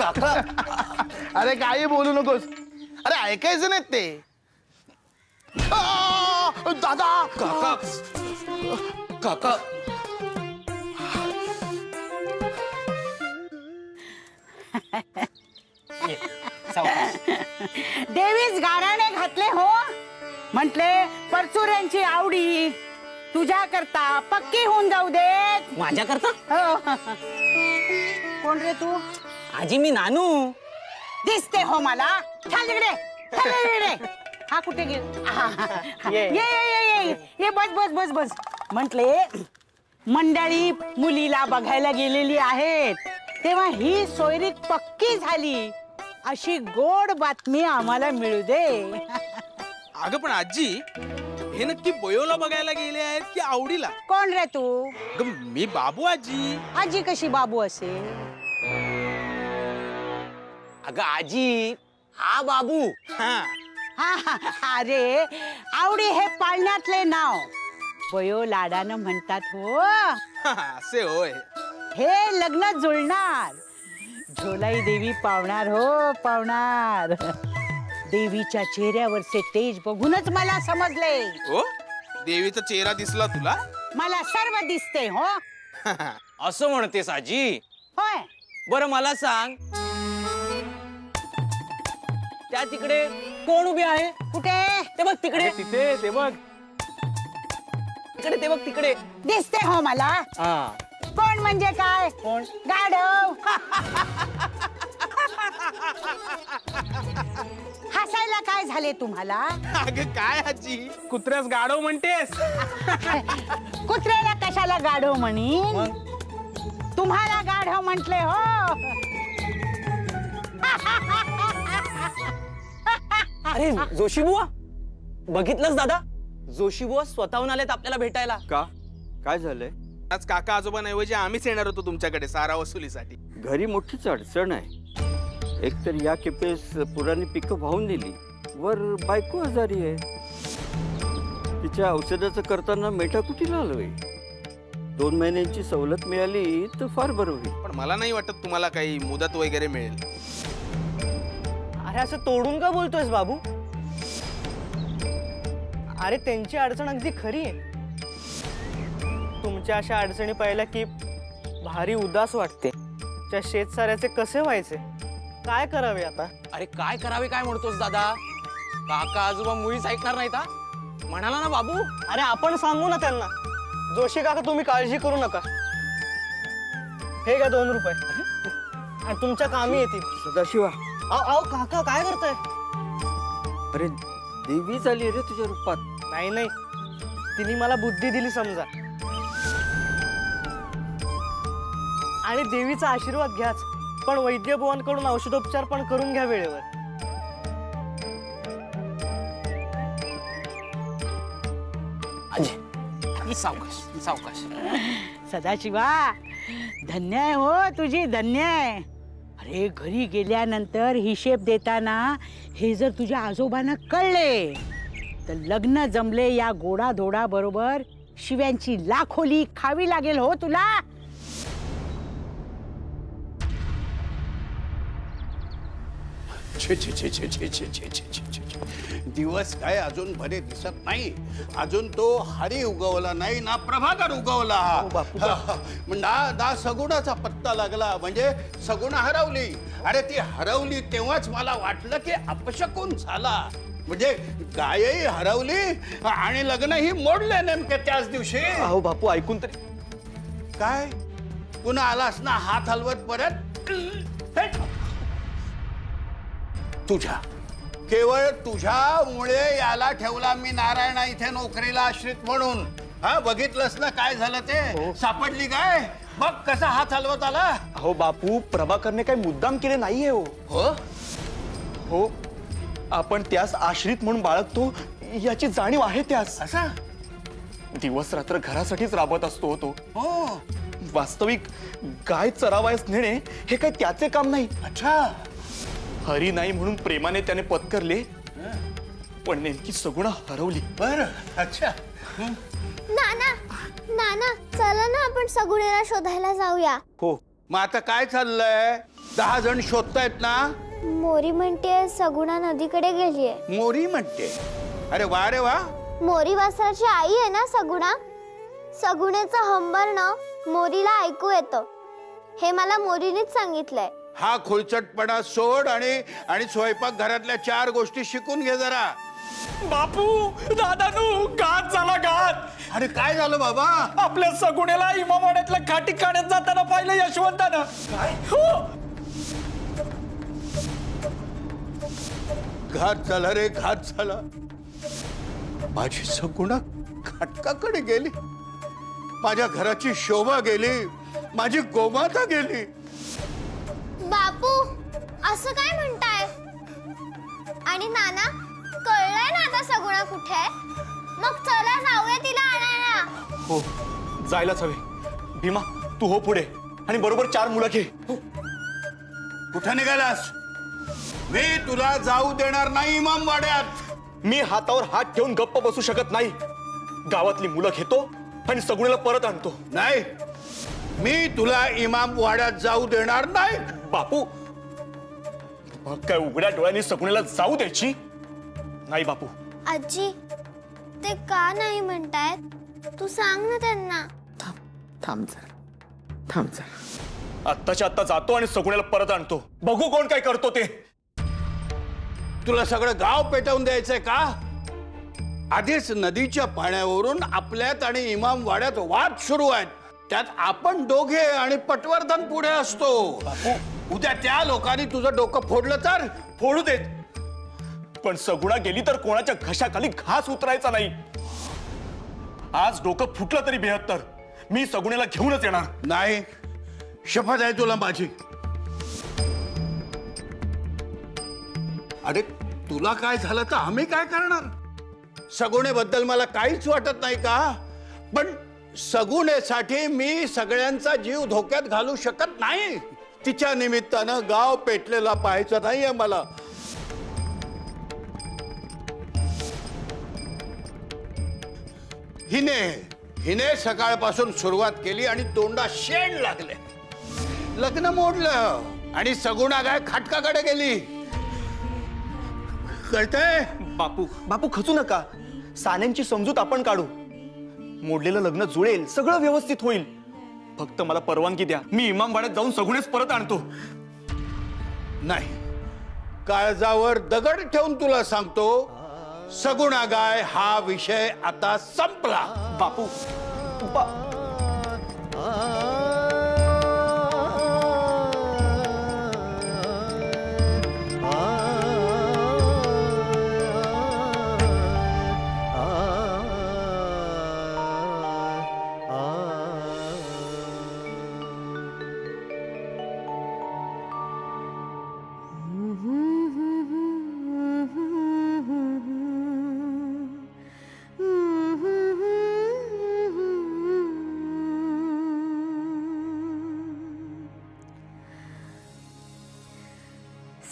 काका अरे काही बोलू नकोस. अरे ऐकायचं नाही ते. दादा काका काका देवीच गाराणे घातले हो. म्हटले परचुऱ्यांची आवडी तुझ्या करता पक्की होऊन जाऊ देत. माझ्या करता हो. कोण रे तू? आजी मी नानू. दिसते हो मला. चल इकडे, चल इकडे. हा कुठे गेला? ये ये ये ये ये बस बस बस बस. म्हटले मंडळी मुलीला बघायला गेलेली आहेत तेव्हा ही सोयरीक पक्की झाली अशी गोड बातमी आम्हाला मिळू दे. अगं पण आजी हे नक्की बयोला बघायला गेले आहेत की आवडीला? कोण रे तू? अगं मी बाबू आजी. आजी कशी बाबू असेल? अगं आजी हा बाबू. हा हा, हा, अरे आवडी हे पाळण्यातले नाव बयो लाडानं म्हणतात हो. असे होय. हे लग्न जुळणार. झोलाई देवी पावणार हो पावणार. देवीच्या चेहऱ्यावरचे तेज बघूनच मला समजले. हो देवीचा चेहरा दिसला तुला? मला सर्व दिसते हो. असं म्हणतेस आजी? होय. बरं मला सांग त्या तिकडे कोण उभी आहे? कुठे? ते बघ तिकडे. तिथे ते बघ. तिकडे ते बघ तिकडे. दिसते हो मला. हा कोण म्हणजे काय? कोण? गाढव. हसायला काय झाले तुम्हाला? अगं काय आजी कुत्र्यास गाढव म्हणतेस? कुत्र्याला कशाला गाढव म्हणीन? तुम्हाला गाढव म्हटले हो. अरे जोशी बुवा बघितलंस दादा? जोशी बुवा स्वतःहून आलेत आपल्याला भेटायला. का काय झालंय? आज काका आजोबांऐवजी आम्हीच येणार होतो तुमच्याकडे सारा वसुलीसाठी. घरी मोठीच अडचण आहे. एकतर या खेपेस पुराने पिकं वाहून नेली, वर बायको आजारी आहे. तिच्या औषधाचं करताना मेटाकुटीला आलोय. 2 महिन्यांची सवलत मिळाली तर फार बरं होईल. पण मला नाही वाटत तुम्हाला काही मुदत वगैरे मिळेल. अरे असं तोडून का बोलतोयस बाबू? अरे त्यांची अडचण अगदी खरी आहे. तुमच्या अशा अडचणी पाहिल्या की भारी उदास वाटते. त्या शेतसाऱ्याचे कसे व्हायचे? काय करावे आता? अरे काय करावे काय म्हणतोस दादा? काका आजोबा मुळीच ऐकणार नाहीत. म्हणाला ना बाबू. अरे आपण सांगू ना त्यांना. जोशी काका तुम्ही काळजी करू नका. हे घ्या 2 रुपये आणि तुमच्या कामी येतील. सदाशिवा, अहो काका काय करताय? अरे देवी झाली रे तुझ्या रूपात. नाही नाही तिने मला बुद्धी दिली समजा. आणि देवीचा आशीर्वाद घ्याच, पण वैद्य बुवांकडून औषधोपचार पण करून घ्या वेळेवर. सावकाश सावकाश. सदाशिवा धन्य आहे हो तुझी, धन्य आहे. अरे घरी गेल्यानंतर हिशेब देताना हे जर तुझ्या आजोबांना कळले तर लग्न जमले या गोडाधोडा बरोबर शिव्यांची लाखोली खावी लागेल हो तुला. छे छे छे छे छे छे छे छे छे छे छे. दिवस काय अजून बरे दिसत नाही. अजून तो हरी उगवला नाही ना प्रभाकर उगवला. ना सगुणाचा पत्ता लागला. म्हणजे सगुणा हरवली. अरे ती हरवली तेव्हाच मला वाटलं की अपशकुन झाला. म्हणजे गायही हरवली आणि लग्नही मोडले नेमके त्याच दिवशी. अहो बापू ऐकून तरी. काय पुन्हा आलास ना हात हलवत परत? तुझ्या केवळ तुझ्यामुळे याला ठेवला मी नारायणा इथे नोकरीला आश्रित म्हणून. हा बघितलंस ना काय झालं ते? सापडली काय? बघ कसा हात हलवत आला. अहो बापू प्रभाकरने काही मुद्दाम केले नाहीये हो. हो हो आपण त्यास आश्रित म्हणून बाळगतो याची जाणीव आहे त्यास. असा दिवस रात्र घरासाठीच राबत असतो तो. हो वास्तविक गाय चरावयास नेणे हे काही त्याचे काम नाही. अच्छा. हरी नाही म्हणून प्रेमाने त्याने पत्करले, पण नेमकी सगुणा हरवली. बर अच्छा. नाना नाना चला ना आपण सगुणेला शोधायला जाऊया. हो मग आता काय चाललंय? 10 जण शोधतायत ना? मोरी म्हणते सगुणा नदीकडे गेलीये. मोरी म्हणते? अरे वा रे वा. मोरी वासराची आई आहे ना सगुणा. सगुणेचं हंबरणं मोरीला ऐकू येतं. हे मला मोरीनेच सांगितलंय. हा खुळचटपणा सोड आणि स्वयंपाक घरातल्या 4 गोष्टी शिकून घे जरा. बापू दादानू घात झाला घात. अरे काय झालं बाबा? आपल्या सगुण्याला इमामवाड्यातल्या खाटी काढत जाताना पाहिलं यशवंतानं. काय हो? घात झाला रे, घात झाला. माझी सगुणा खाटकाकडे गेली, माझ्या घराची शोभा गेली, माझी गोमाता गेली. बापू असं काय म्हणताय? आणि नाना कळलंय ना आता सगुणा कुठे आहे? मग चला जाऊया तिला आणायला. हो जायलाच हवे. भीमा तू हो पुढे आणि बरोबर 4 मुलं घे. कुठं निघालास? मी तुला जाऊ देणार नाही इमामवाड्यात. मी हातावर हात ठेवून गप्प बसू शकत नाही. गावातली मुलं घेतो आणि सगुण्याला परत आणतो. नाही, मी तुला इमामवाड्यात जाऊ देणार नाही. बापू मग काय उघड्या डोळ्यांनी सगुण्याला जाऊ द्यायची नाही? बापू आजी ते का नाही म्हणतायत? तू सांग ना त्यांना. थांब जरा. आत्ताच्या आत्ता जातो आणि सगुण्याला परत आणतो. बघू कोण काय करतो ते. तुला सगळं गाव पेटवून द्यायचंय का? आधीच नदीच्या पाण्यावरून आपल्यात आणि इमामवाड्यात वाद सुरू आहेत. त्यात आपण दोघे आणि पटवर्धन पुढे असतो. उद्या त्या लोकांनी तुझं डोकं फोडलं तर? फोडू देत, पण सगुणा गेली तर कोणाच्या घशाखाली घास उतरायचा नाही. आज डोकं फुटलं तरी 72 मी सगुण्याला घेऊनच येणार. नाही, शपथ आहे तुला माझी. अरे तुला काय झालं तर आम्ही काय करणार? सगुणेबद्दल मला काहीच वाटत नाही का? पण सगुणेसाठी मी सगळ्यांचा जीव धोक्यात घालू शकत नाही. तिच्या निमित्तानं गाव पेटलेला पाहायचं नाहीये मला. हिने सकाळपासून सुरुवात केली आणि तोंडा शेण लागले. लग्न मोडलं आणि सगुणा काय खाटकाकडे गेली. कळतंय? बापू खचू नका. सान्यांची समजूत आपण काढू. मोडलेलं लग्न जुळेल, सगळं व्यवस्थित होईल. फक्त मला परवानगी द्या. मी इमामवाड्यात जाऊन सगुणेच परत आणतो. नाही, काळजावर दगड ठेवून तुला सांगतो, सगुणा गाय हा विषय आता संपला. बापू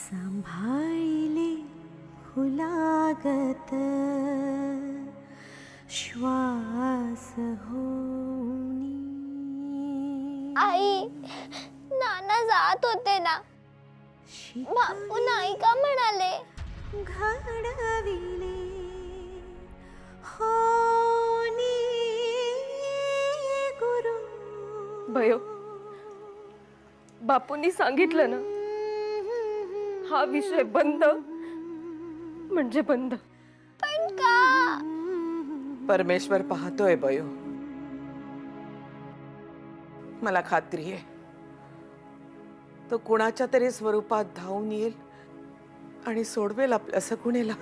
सांभाळिले फुलागत श्वास होनी. आई नाना जात होते ना, बापू नाही का म्हणाले? घडविले होनी गुरु. भयो बापूंनी सांगितलं ना, हा विषय बंद म्हणजे बंद. पण का? परमेश्वर पाहतोय बयो. मला खात्री आहे तो कुणाच्या तरी स्वरूपात धावून येईल आणि सोडवेल आपल्या सगुणेला.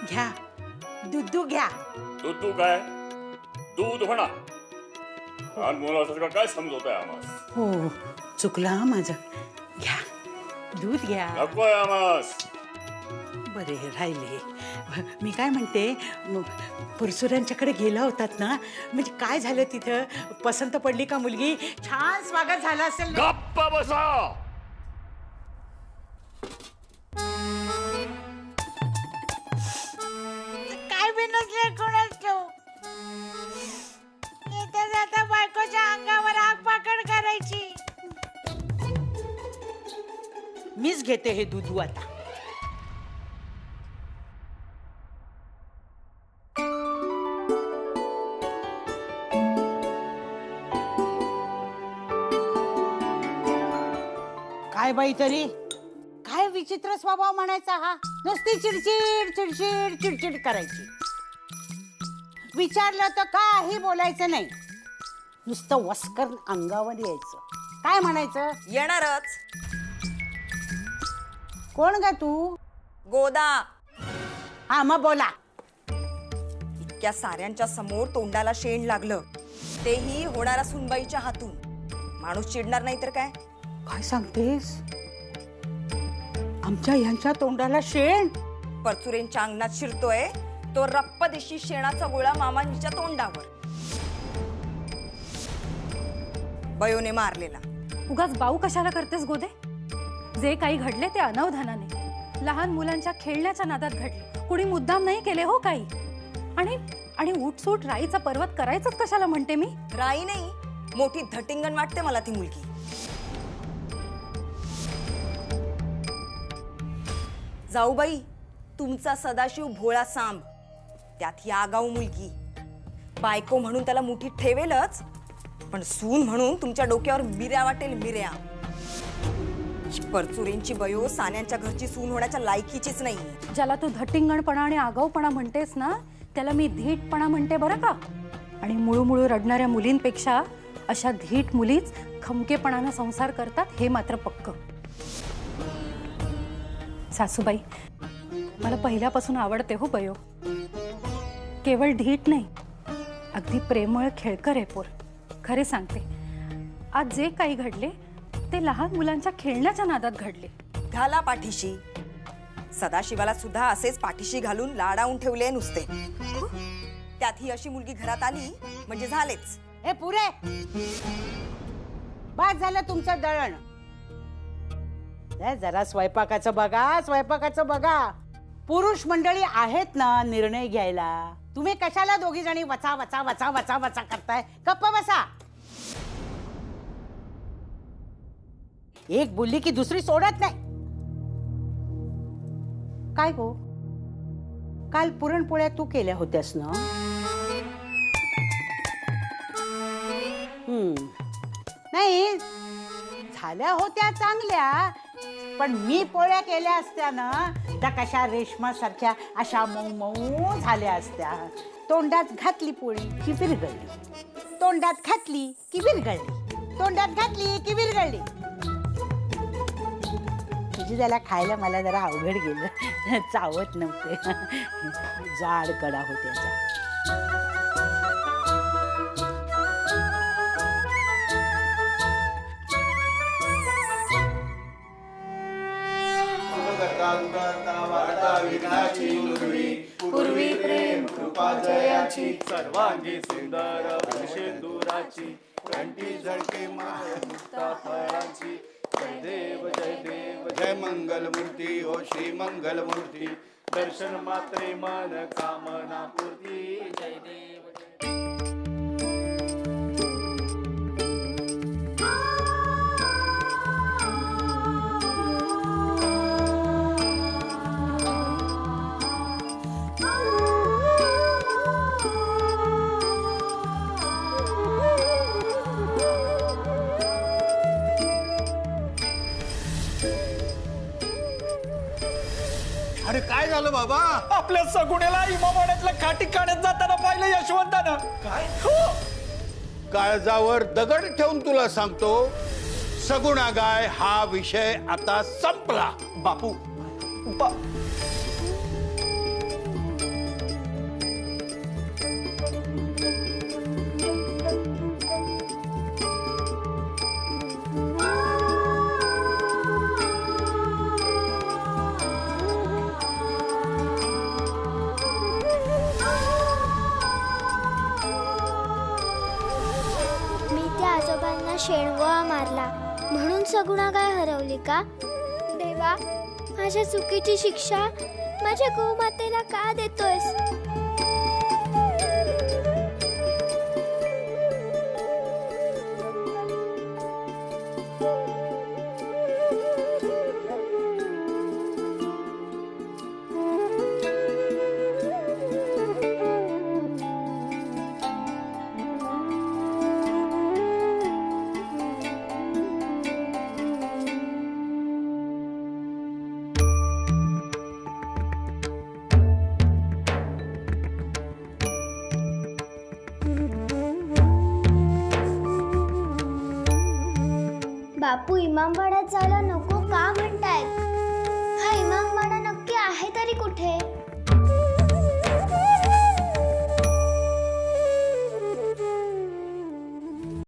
घ्या दूध घ्या. दूध काय? दूध म्हणा. लहान मुलाचं काय समजवत आहे आम्हाला? हो चुकला माझं. घ्या दूध घ्या. नकोय आम्हास. बरे राहिले मी काय म्हणते, परसुरांच्याकडे गेला होतात ना, म्हणजे काय झालं तिथं? पसंत पडली का मुलगी? छान स्वागत झालं असेल ना? गप्प बसा. काय बिनसले कोणाच ठेव, येता जाता बायकोच्या अंगावर आग पाकड करायची. मीच घेते हे दूध आता. काय बाई तरी, काय विचित्र स्वभाव म्हणायचा हा. नुसती चिडचिड चिडचिड चिडचिड करायची. विचारलं तर काही बोलायचं नाही, नुसतं वस्कर अंगावर यायचं. काय म्हणायचं? येणारच. कोण ग तू? गोदा. हा मग बोला. इतक्या साऱ्यांच्या समोर तोंडाला शेण लागलं, तेही होणाऱ्या सुनबाईच्या हातून. माणूस चिडणार नाही तर काय? काय सांगतेस? आमच्या यांच्या तोंडाला शेण? परचुरेंच्या अंगणात शिरतोय तो रप्प दिशी शेणाचा गोळा मामांच्या तोंडावर. बयोने मारलेला. उगाच बाऊ कशाला करतेस गोदे? जे काही घडले ते अनवधानाने, लहान मुलांच्या खेळण्याच्या नादात घडले. कुणी मुद्दाम नाही केले हो काही. आणि उठसूट राईचा पर्वत करायचंच कशाला म्हणते मी? राई नाही, मोठी धटिंगण वाटते मला ती मुलगी. जाऊबाई, तुमचा सदाशिव भोळा सांब, त्यात ही आगाऊ मुलगी. बायको म्हणून त्याला मुठीत ठेवेलच, पण सून म्हणून तुमच्या डोक्यावर मिऱ्या वाटेल मिऱ्या. परचुरेंची बयो सान्यांच्या घरची सून होण्याच्या लायकीचीच नाही. ज्याला तू धटिंगणपणा आणि आगाऊपणा म्हणतेस ना, त्याला मी धीटपणा म्हणते बरं का. आणि मुळूमुळू रडणाऱ्या मुलींपेक्षा अशा धीट मुलीच खमकेपणानं संसार करतात, हे मात्र पक्क. सासूबाई, मला पहिल्यापासून आवडते हो बयो. केवळ धीट नाही, अगदी प्रेमळ खेळकर आहे पोर. खरे सांगते, आज जे काही घडले ते लहान मुलांच्या खेळण्याच्या नादात घडले. घाला पाठीशी. सदाशिवाला सुद्धा असेच पाठीशी घालून लाडावून ठेवले नुसते. त्यात ही अशी मुलगी घरात आली म्हणजे झालेच. हे पुरे बाद झालं तुमचं दळण. जरा स्वयंपाकाचं बघा, स्वयंपाकाचं बघा. पुरुष मंडळी आहेत ना निर्णय घ्यायला. तुम्ही कशाला दोघी जणी वचा वचा वचा वचा वचा करताय? गप्प बसा. एक बोलली की दुसरी सोडत नाही. काय गो, काल पुरणपोळ्या तू केल्या होत्यास ना? नाही, झाल्या होत्या चांगल्या, पण मी पोळ्या केल्या असत्या ना, त्या कशा रेशमासारख्या अशा मऊ मऊ झाल्या असत्या. तोंडात घातली पोळी की विरघळली, तोंडात घातली की विरघळली, तोंडात घातली की विरघळली. तुझी त्याला खायला मला जरा अवघड गेलं, चावत नव्हते. जाड कडा होत्या. पूर्वी प्रेम कृपा जयाची, सर्वांगी सुंदर वंशेंदुराची, कंठी झळके माय मुक्ता फळाची. जय देव जय देव जय मंगल मूर्ती, हो श्री मंगल मूर्ती. दर्शन मात्रे मन कामना पूर्ती. जय देव अरे काय झालं बाबा? आपल्या सगुण्याला इमामवाड्यातल्या खाटी काढत जाताना पाहिलं यशवंतानं. काय? काळजावर दगड ठेवून तुला सांगतो, सगुणा गाय हा विषय आता संपला. बापू शेणगोळा मारला म्हणून सगुणा काय हरवली का? देवा, माझ्या चुकीची शिक्षा माझ्या गोमातेला का देतोयस? बापू इमामवाड्यात जायला नको का म्हणतायत? हा इमामवाडा नक्की आहे तरी कुठे?